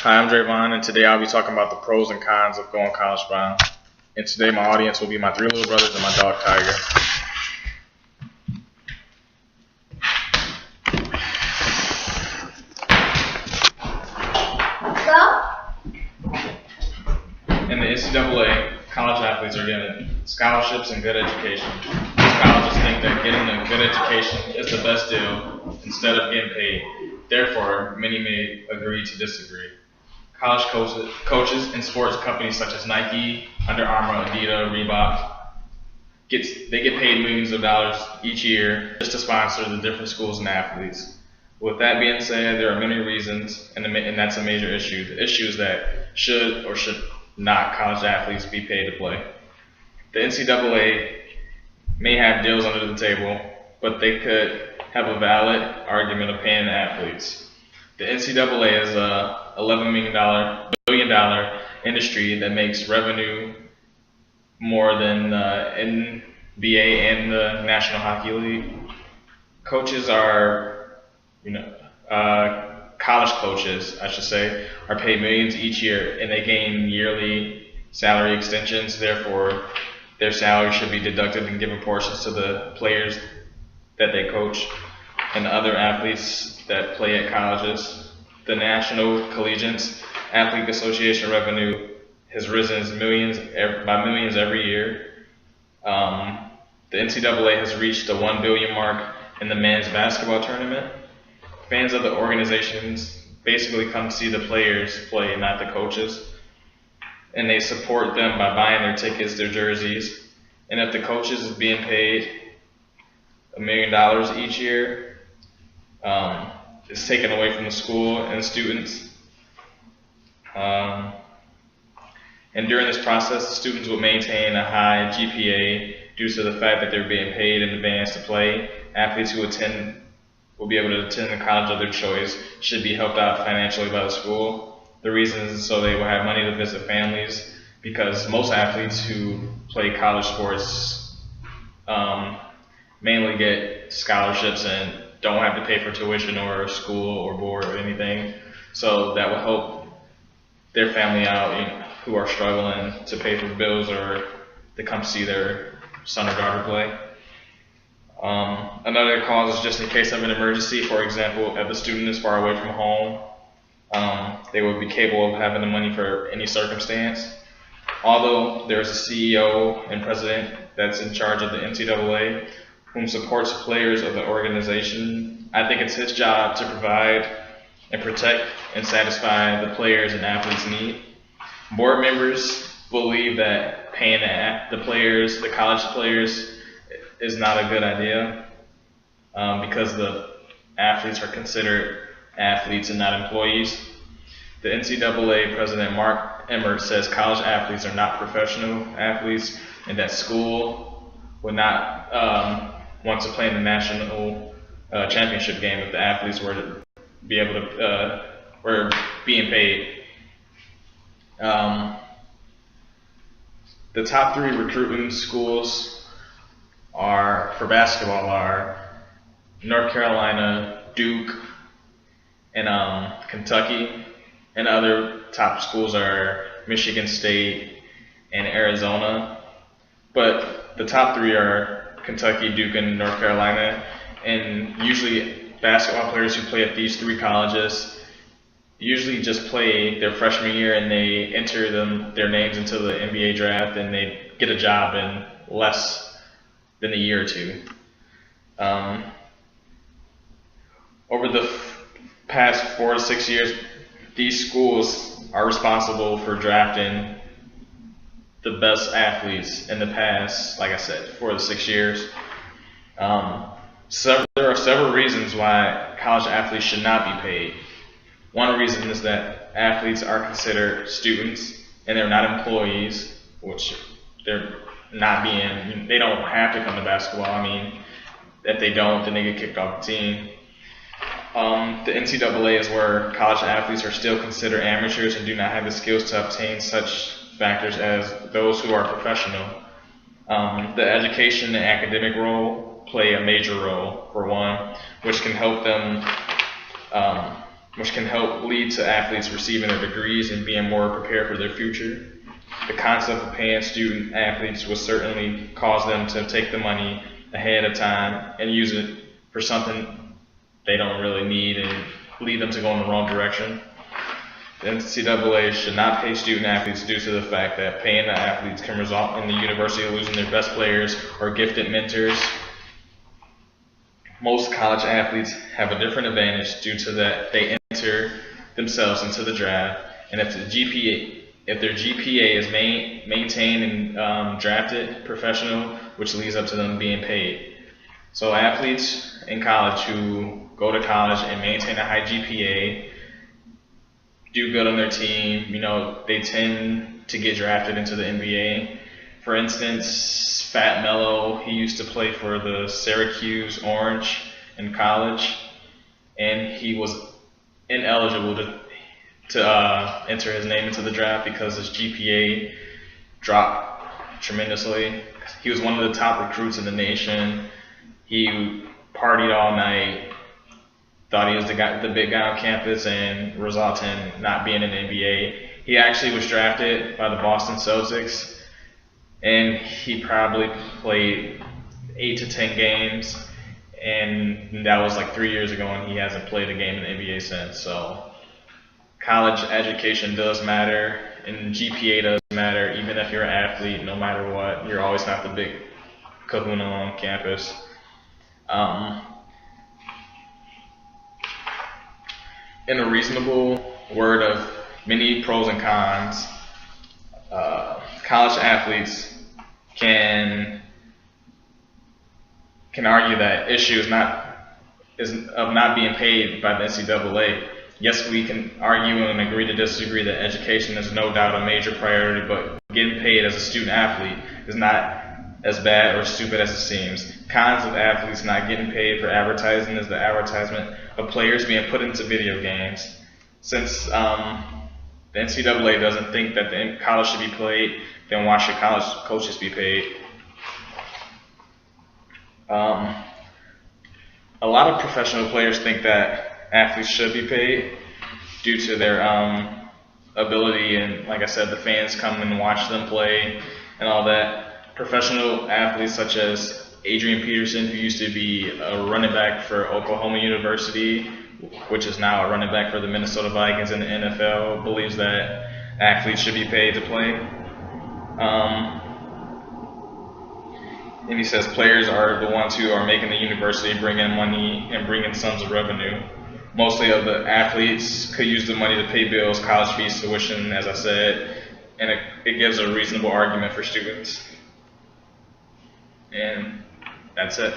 Hi, I'm Drayvon, and today I'll be talking about the pros and cons of going college bound. And today my audience will be my 3 little brothers and my dog Tiger. In the NCAA, college athletes are given scholarships and good education. Colleges think that getting a good education is the best deal instead of getting paid. Therefore, many may agree to disagree. College coaches and sports companies such as Nike, Under Armour, Adidas, Reebok, they get paid millions of dollars each year just to sponsor the different schools and athletes. With that being said, there are many reasons, and that's a major issue. The issue is that should or should not college athletes be paid to play. The NCAA may have deals under the table, but they could have a valid argument of paying the athletes. The NCAA is a $11 billion industry that makes revenue more than NBA and the National Hockey League. Coaches are, college coaches, I should say, are paid millions each year, and they gain yearly salary extensions. Therefore, their salary should be deducted and given portions to the players that they coach and other athletes that play at colleges. The National Collegiate Athletic Association revenue has risen by millions every year. The NCAA has reached the $1 billion mark in the men's basketball tournament. Fans of the organizations basically come see the players play, not the coaches, and they support them by buying their tickets, their jerseys. And if the coaches is being paid $1 million each year, it's taken away from the school and students. And during this process, the students will maintain a high GPA due to the fact that they're being paid in advance to play. Athletes who will be able to attend the college of their choice should be helped out financially by the school. The reason is so they will have money to visit families, because most athletes who play college sports mainly get scholarships and don't have to pay for tuition or school or board or anything. So that will help their family out, who are struggling to pay for bills or to come see their son or daughter play. Another cause is just in case of an emergency. For example, if a student is far away from home, they will be capable of having the money for any circumstance. Although there's a CEO and president that's in charge of the NCAA, whom supports players of the organization, I think it's his job to provide and protect and satisfy the players and athletes' need. Board members believe that paying the college players, is not a good idea because the athletes are considered athletes and not employees. The NCAA president Mark Emmert says college athletes are not professional athletes, and that school would not want to play in the national championship game if the athletes were to be able to were being paid. The top 3 recruiting schools for basketball are North Carolina, Duke, and Kentucky. And other top schools are Michigan State and Arizona. But the top 3 are Kentucky, Duke, and North Carolina. And usually basketball players who play at these 3 colleges usually just play their freshman year, and they enter their names into the NBA draft, and they get a job in less than a year or 2. Over the past 4 to 6 years, these schools are responsible for drafting the best athletes in the past, like I said, 4 to 6 years. There are several reasons why college athletes should not be paid. One reason is that athletes are considered students and they're not employees, which they're not being. They don't have to come to basketball. I mean, if they don't, then they get kicked off the team. The NCAA is where college athletes are still considered amateurs and do not have the skills to obtain such factors as those who are professional. The education and academic role play a major role, for one, which can help them which can help lead to athletes receiving their degrees and being more prepared for their future. The concept of paying student athletes will certainly cause them to take the money ahead of time and use it for something they don't really need and lead them to go in the wrong direction. The NCAA should not pay student athletes due to the fact that paying the athletes can result in the university losing their best players or gifted mentors. Most college athletes have a different advantage due to that they enter themselves into the draft, and if their GPA is maintained and drafted professional, which leads up to them being paid. So athletes in college who go to college and maintain a high GPA, do good on their team, they tend to get drafted into the NBA. For instance, Fat Mello, he used to play for the Syracuse Orange in college, and he was ineligible to enter his name into the draft because his GPA dropped tremendously. He was one of the top recruits in the nation. He partied all night, thought he was the big guy on campus, and resulted in not being in the NBA. He actually was drafted by the Boston Celtics, and he probably played 8 to 10 games, and that was like 3 years ago, and he hasn't played a game in the NBA since. So college education does matter, and GPA does matter. Even if you're an athlete, no matter what, you're always not the big kahuna on campus. In a reasonable word of many pros and cons, college athletes can argue that issue is of not being paid by the NCAA. Yes, we can argue and agree to disagree that education is no doubt a major priority, but getting paid as a student athlete is not as bad or stupid as it seems. Cons of athletes not getting paid for advertising is the advertisement of players being put into video games. Since the NCAA doesn't think that the college should be paid, then why should college coaches be paid? A lot of professional players think that athletes should be paid due to their ability, and like I said, the fans come and watch them play and all that. Professional athletes such as Adrian Peterson, who used to be a running back for Oklahoma University, which is now a running back for the Minnesota Vikings in the NFL, believes that athletes should be paid to play. And he says players are the ones who are making the university bring in money and bring in sums of revenue. Mostly of the athletes could use the money to pay bills, college fees, tuition, as I said, and it gives a reasonable argument for students. And that's it.